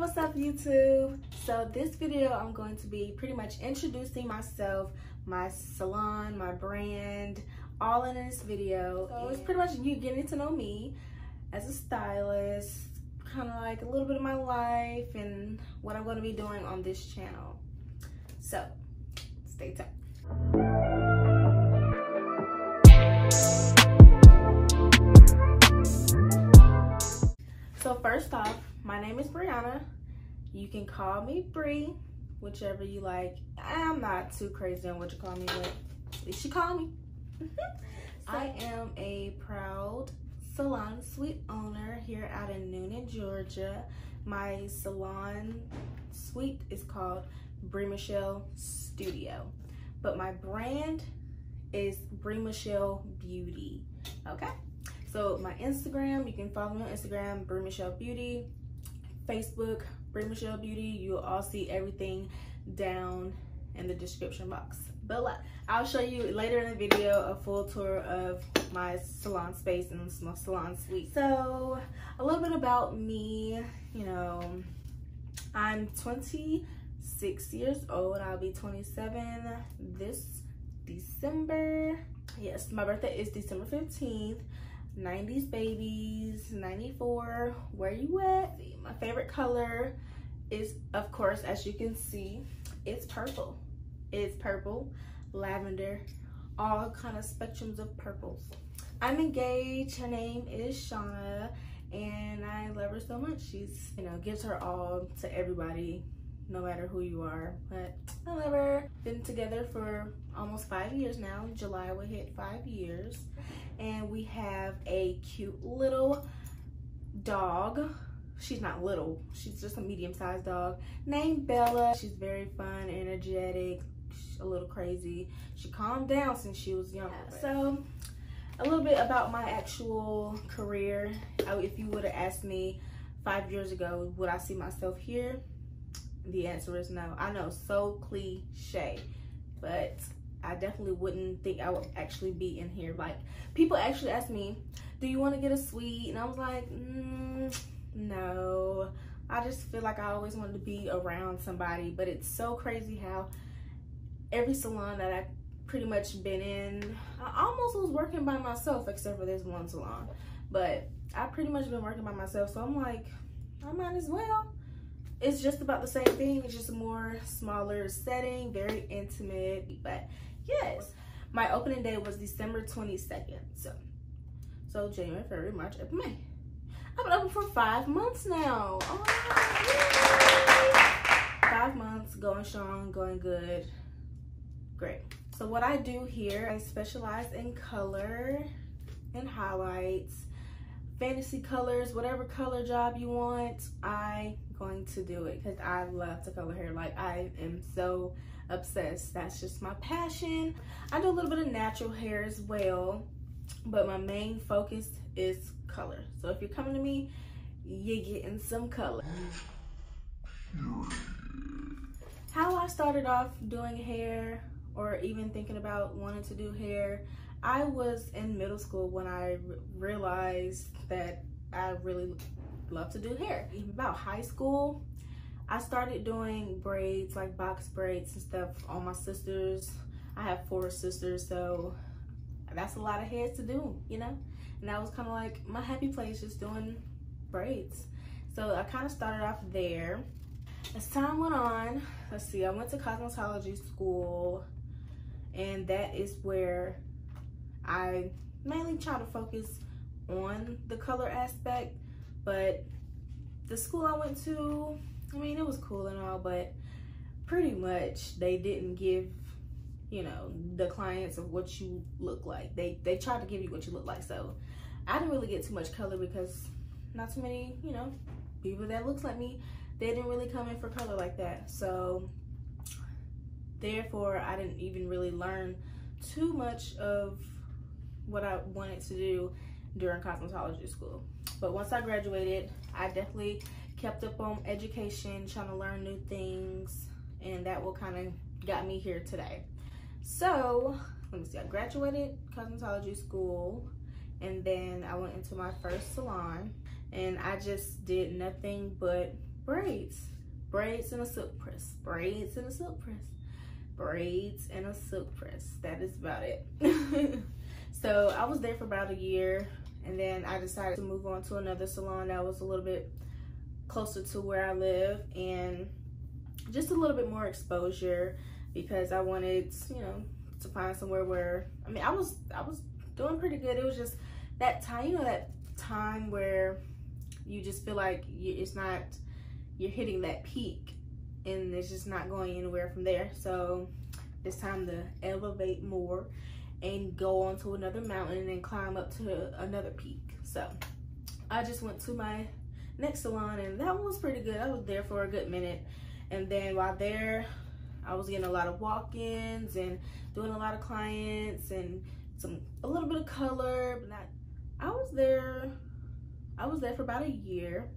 what's up YouTube? So this video I'm going to be pretty much introducing myself, my salon, my brand, all in this video. So it's pretty much you getting to know me as a stylist, kind of like a little bit of my life and what I'm going to be doing on this channel. So stay tuned. So first off, my name is Brianna. You can call me Bri, whichever you like. I'm not too crazy on what you call me, but at least you call me. I am a proud salon suite owner here out in Noonan, Georgia. My salon suite is called Bri'Michelle Studio, but my brand is Bri'Michelle Beauty, okay? So my Instagram, you can follow me on Instagram, Bri'Michelle Beauty. Facebook, Bri'Michelle Beauty. You'll all see everything down in the description box below. I'll show you later in the video a full tour of my salon space and my salon suite. So a little bit about me, you know, I'm 26 years old. I'll be 27 this December. Yes, my birthday is December 15th. 90s babies, 94, where you at? My favorite color is, of course, as you can see, it's purple. It's purple, lavender, all kind of spectrums of purples. I'm engaged. Her name is Shauna, and I love her so much. She's, you know, gives her all to everybody, no matter who you are. But I love her. Been together for almost 5 years now. In July we hit 5 years. And we have a cute little dog. She's not little, she's just a medium-sized dog named Bella. She's very fun, energetic, a little crazy. She calmed down since she was young. So a little bit about my actual career. If you would have asked me 5 years ago, would I see myself here? The answer is no. I know, so cliche, but I definitely wouldn't think I would actually be in here. Like, people actually ask me, do you want to get a suite? And I was like, no. I just feel like I always wanted to be around somebody. But it's so crazy how every salon that I've pretty much been in, I almost was working by myself except for this one salon. But I pretty much been working by myself. So I'm like, I might as well. It's just about the same thing. It's just a more smaller setting, very intimate. But yes, my opening day was December 22nd. So January, February, March, April, May. I've been open for 5 months now. Oh, 5 months, going strong, going good. Great. So what I do here, I specialize in color and highlights, fantasy colors, whatever color job you want, I'm going to do it because I love to color hair. Like, I am so obsessed. That's just my passion. I do a little bit of natural hair as well, but my main focus is color. So if you're coming to me, you're getting some color. How I started off doing hair, or even thinking about wanting to do hair, I was in middle school when I realized that I really love to do hair. Even about high school, I started doing braids, like box braids and stuff on my sisters. I have 4 sisters, so that's a lot of heads to do, you know? And that was kind of like my happy place, just doing braids. So I kind of started off there. As time went on, let's see, I went to cosmetology school, and that is where I mainly try to focus on the color aspect. But the school I went to, I mean, it was cool and all, but pretty much they didn't give, you know, the clients of what you look like. They tried to give you what you look like. So I didn't really get too much color because not too many, you know, people that looks like me, they didn't really come in for color like that. So therefore, I didn't even really learn too much of what I wanted to do during cosmetology school. But once I graduated, I definitely kept up on education, trying to learn new things, and that will kind of got me here today. So let me see, I graduated cosmetology school, and then I went into my first salon, and I just did nothing but braids. Braids and a silk press. Braids and a silk press. Braids and a silk press. That is about it. So I was there for about a year, and then I decided to move on to another salon that was a little bit closer to where I live, and just a little bit more exposure, because I wanted, you know, to find somewhere where, I mean, I was doing pretty good. It was just that time, you know, that time where you just feel like it's not, you're hitting that peak and it's just not going anywhere from there. So it's time to elevate more and go on to another mountain and climb up to another peak. So I just went to my next salon, and that one was pretty good. I was there for a good minute, and then while there, I was getting a lot of walk-ins and doing a lot of clients and a little bit of color. But I was there for about a year,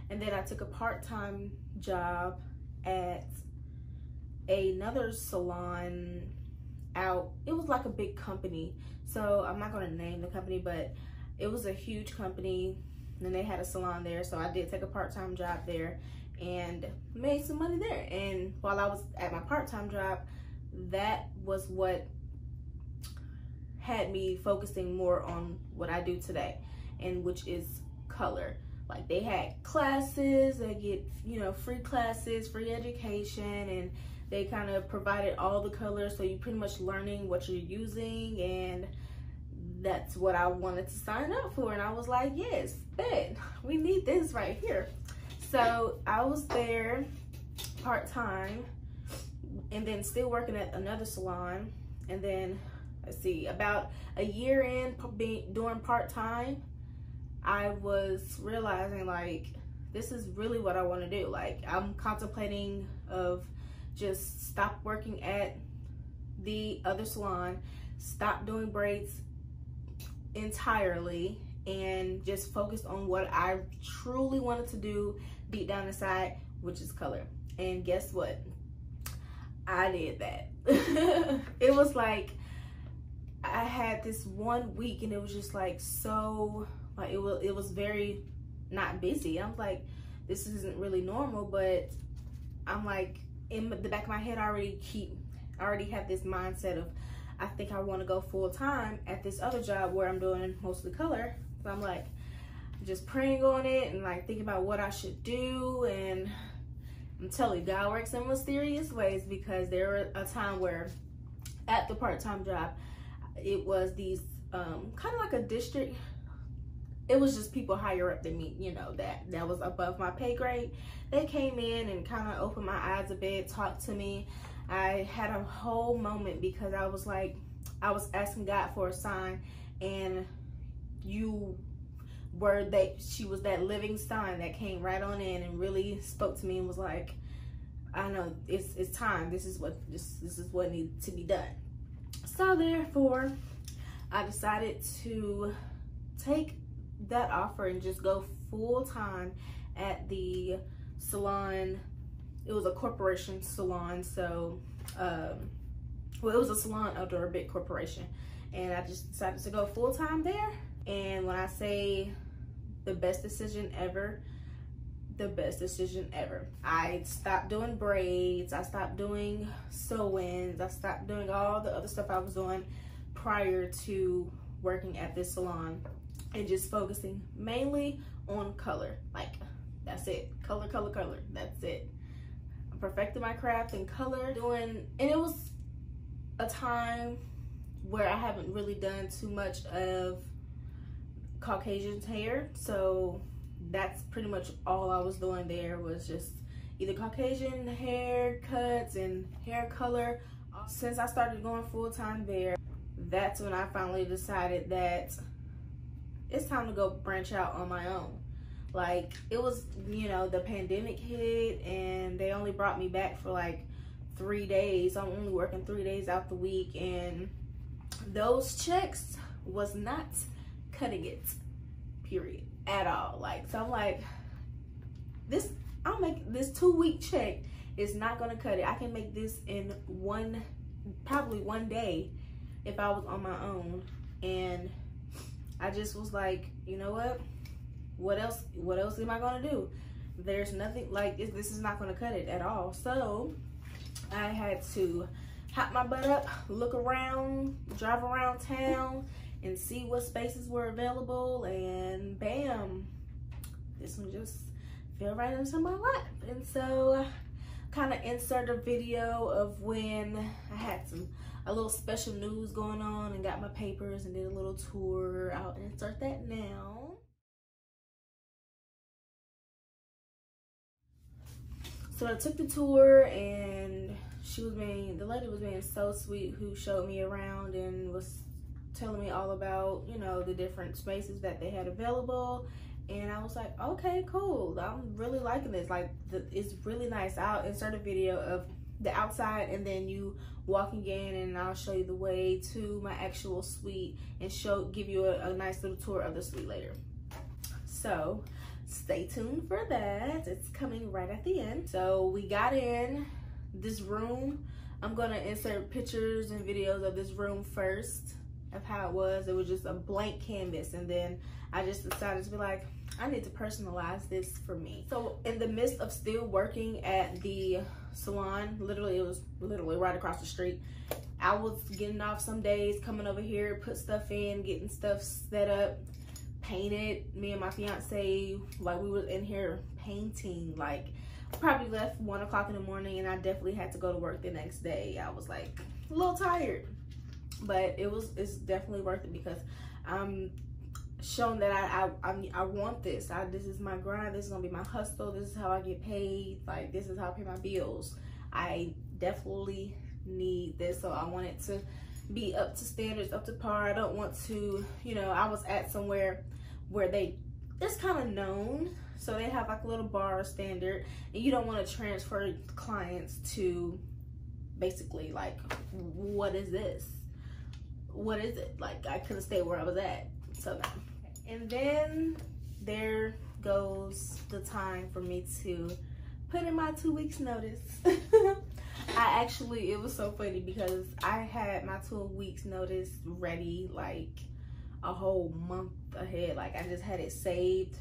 and then I took a part-time job at another salon out. It was like a big company, so I'm not going to name the company, but it was a huge company, and they had a salon there. So I did take a part-time job there and made some money there. And while I was at my part-time job, that was what had me focusing more on what I do today, and which is color. Like, they had classes, they get, you know, free classes, free education, and they kind of provided all the colors, so you're pretty much learning what you're using, and that's what I wanted to sign up for. And I was like, yes, bet, we need this right here. So I was there part-time, and then still working at another salon. And then, let's see, about a year in doing part-time, I was realizing, like, this is really what I want to do. Like, I'm contemplating of just stop working at the other salon, stop doing braids entirely, and just focus on what I truly wanted to do deep down inside, which is color. And guess what? I did that. It was like, I had this 1 week, and it was just like, so, like, it was very not busy. I'm like, this isn't really normal, but I'm like, in the back of my head, I already have this mindset of, I think I want to go full time at this other job where I'm doing mostly color. So I'm like, just praying on it and like thinking about what I should do. And I'm telling you, God works in mysterious ways, because there was a time where at the part-time job, it was these kind of like a district. It was just people higher up than me, you know, that was above my pay grade. They came in and kind of opened my eyes a bit, talked to me. I had a whole moment, because I was like, I was asking God for a sign, and she was that living sign that came right on in and really spoke to me and was like, I know it's time. This is what needs to be done. So therefore, I decided to take that offer and just go full time at the salon. It was a corporation salon, so well, it was a salon under a big corporation, and I just decided to go full time there. And when I say the best decision ever, the best decision ever. I stopped doing braids, I stopped doing sew-ins, I stopped doing all the other stuff I was doing prior to working at this salon, and just focusing mainly on color. Like, that's it. Color, color, color. That's it. I perfected my craft in color. And it was a time where I haven't really done too much of Caucasian hair, so that's pretty much all I was doing there, was just either Caucasian haircuts and hair color. Since I started going full-time there, that's when I finally decided that it's time to go branch out on my own. Like, it was, you know, the pandemic hit, and they only brought me back for like 3 days. I'm only working 3 days out the week, and those checks was not cutting it, period, at all. Like, so I'm like, I'll make this 2-week check is not gonna cut it. I can make this in probably one day if I was on my own. And I just was like, you know what else am I gonna do? there's nothing like this is not going to cut it at all. So I had to hop my butt up, look around, drive around town, and see what spaces were available, and bam, this one just fell right into my lap. And so kind of insert a video of when I had a little special news going on and got my papers and did a little tour. I'll insert that now. So I took the tour, and the lady was being so sweet, who showed me around and was telling me all about, you know, the different spaces that they had available. And I was like, okay, cool. I'm really liking this. Like, it's really nice. I'll insert a video of the outside and then you walking in, and I'll show you the way to my actual suite and give you a nice little tour of the suite later. So stay tuned for that. It's coming right at the end. So we got in this room. I'm gonna insert pictures and videos of this room first, of how it was. It was just a blank canvas, and then I just decided to be like, I need to personalize this for me. So in the midst of still working at the salon, literally, it was literally right across the street, I was getting off some days, coming over here, put stuff in, getting stuff set up, painted. Me and my fiance, like, we were in here painting. Like, probably left 1 o'clock in the morning, and I definitely had to go to work the next day. I was like a little tired, but it's definitely worth it, because I'm shown that I want this. This is my grind. This is gonna be my hustle. This is how I get paid. Like, this is how I pay my bills. I definitely need this. So I want it to be up to standards, up to par. I don't want to, you know, I was at somewhere where it's kind of known, so they have like a little bar standard, and you don't want to transfer clients to basically like, what is this? What is it? Like, I couldn't stay where I was at. So now, and then there goes the time for me to put in my 2 weeks notice. It was so funny, because I had my 2 weeks notice ready like a whole month ahead. Like, I just had it saved.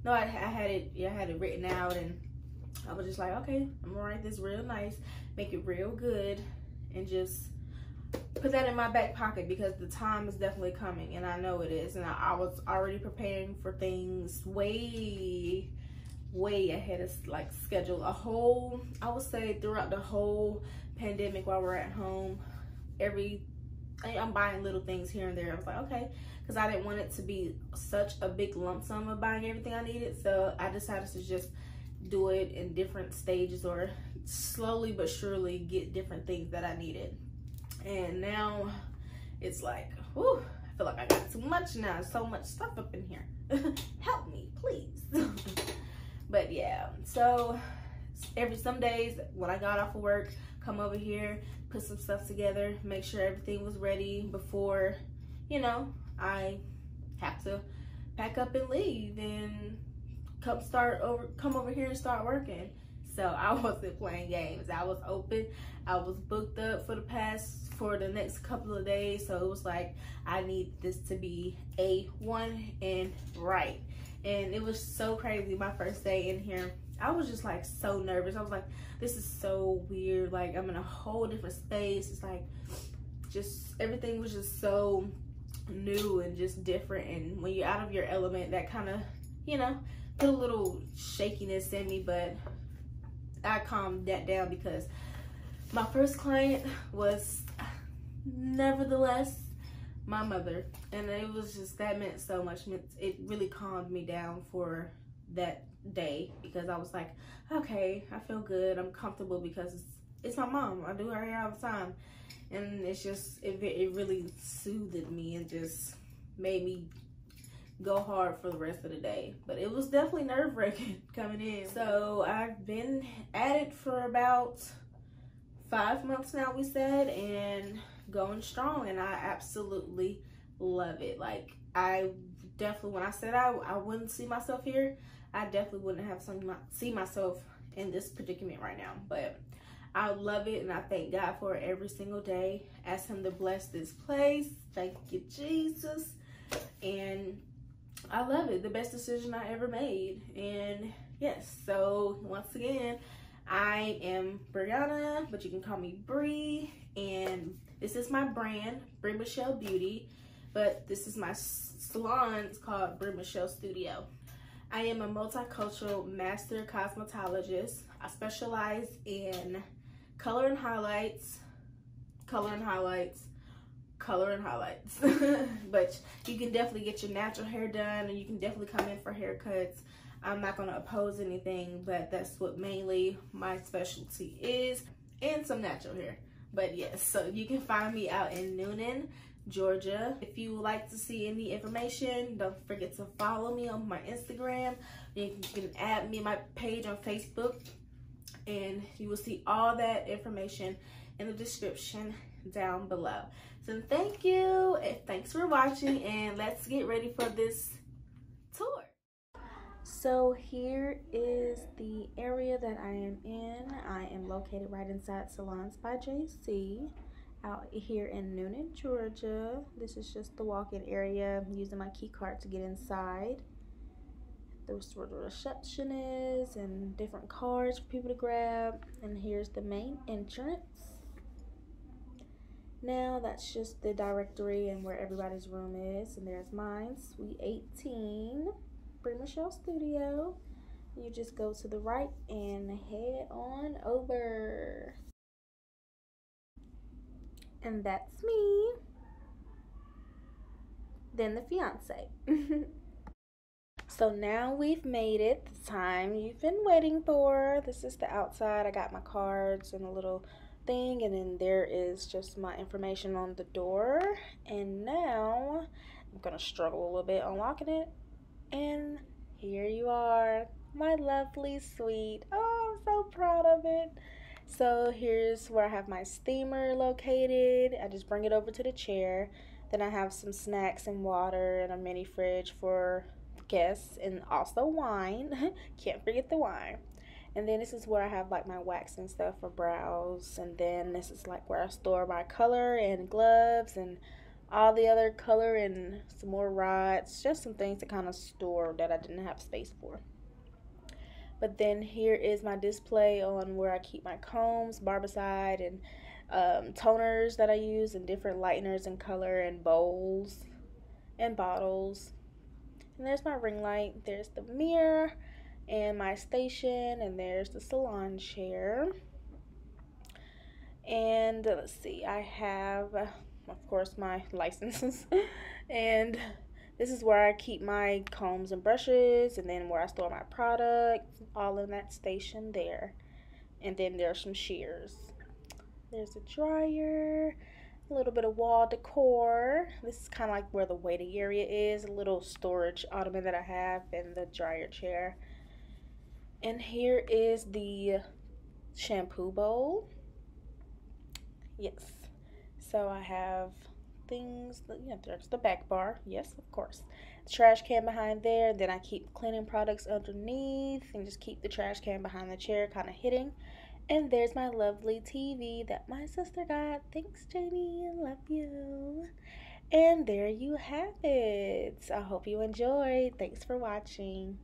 No, I had it written out, and I was just like, okay, I'm gonna write this real nice, make it real good, and just put that in my back pocket, because the time is definitely coming, and I know it is. And I was already preparing for things way ahead of like schedule. I would say throughout the whole pandemic, while we're at home, I'm buying little things here and there. I was like, okay, because I didn't want it to be such a big lump sum of buying everything I needed. So I decided to just do it in different stages, or slowly but surely get different things that I needed. And now it's like, whew, I feel like I got too much now. So much stuff up in here. Help me, please. But yeah, so some days when I got off of work, come over here, put some stuff together, make sure everything was ready before, you know, I have to pack up and leave and come over here and start working. So I wasn't playing games. I was open. I was booked up for the next couple of days. So it was like, I need this to be A1 and right. And it was so crazy. My first day in here, I was just like so nervous. I was like, this is so weird. Like, I'm in a whole different space. It's like, just everything was just so new and just different. And when you're out of your element, that kind of, you know, put a little shakiness in me. But I calmed that down, because my first client was nevertheless my mother, and it was just, that meant so much. It really calmed me down for that day, because I was like, okay, I feel good, I'm comfortable, because it's my mom. I do her hair all the time, and it's just, it really soothed me and just made me go hard for the rest of the day. But it was definitely nerve-wracking coming in. So I've been at it for about 5 months now, we said, and going strong, and I absolutely love it. Like, I definitely, when I said I wouldn't see myself here, I definitely wouldn't have see myself in this predicament right now. But I love it, and I thank God for it every single day. Ask him to bless this place. Thank you, Jesus. And I love it. The best decision I ever made. And Yes, so once again, I am Brianna, but you can call me Bri, and this is my brand, Bri'Michelle Beauty, but this is my salon. It's called Bri'Michelle Studio. I am a multicultural master cosmetologist. I specialize in color and highlights, color and highlights, color and highlights. But you can definitely get your natural hair done, and you can definitely come in for haircuts. I'm not going to oppose anything, but that's what mainly my specialty is, and some natural hair. But yes, so you can find me out in Noonan, Georgia. If you would like to see any information, don't forget to follow me on my Instagram. You can add me on my page on Facebook, and you will see all that information in the description down below. So thank you, and thanks for watching, and let's get ready for this tour. So here is the area that I am in. I am located right inside Salons by JC out here in Noonan, Georgia. This is just the walk-in area. I'm using my key card to get inside. There's where the reception is and different cards for people to grab. And here's the main entrance. Now that's just the directory and where everybody's room is. And there's mine, Suite 18. Bri'Michelle Studio. You just go to the right and head on over. And that's me. Then the fiance. So now we've made it, the time you've been waiting for. This is the outside. I got my cards and a little thing, and then there is just my information on the door. And now I'm gonna struggle a little bit unlocking it. And here you are, my lovely suite. Oh, I'm so proud of it. So here's where I have my steamer located. I just bring it over to the chair. Then I have some snacks and water and a mini fridge for guests, and also wine. Can't forget the wine. And then this is where I have like my wax and stuff for brows. And then this is like where I store my color and gloves and all the other color and some more rods, just some things to kind of store that I didn't have space for. But then here is my display on where I keep my combs, barbicide, and toners that I use, and different lighteners and color, and bowls and bottles. And there's my ring light. There's the mirror and my station, and there's the salon chair. And let's see, I have, of course, my licenses. And this is where I keep my combs and brushes, and then where I store my products, all in that station there. And then there's some shears. There's a dryer, a little bit of wall decor. This is kind of like where the waiting area is, a little storage ottoman that I have, and the dryer chair. And here is the shampoo bowl. Yes. So I have things, there's the back bar. Yes, of course. The trash can behind there. Then I keep cleaning products underneath and just keep the trash can behind the chair kind of hitting. And there's my lovely TV that my sister got. Thanks, Jamie. I love you. And there you have it. I hope you enjoyed. Thanks for watching.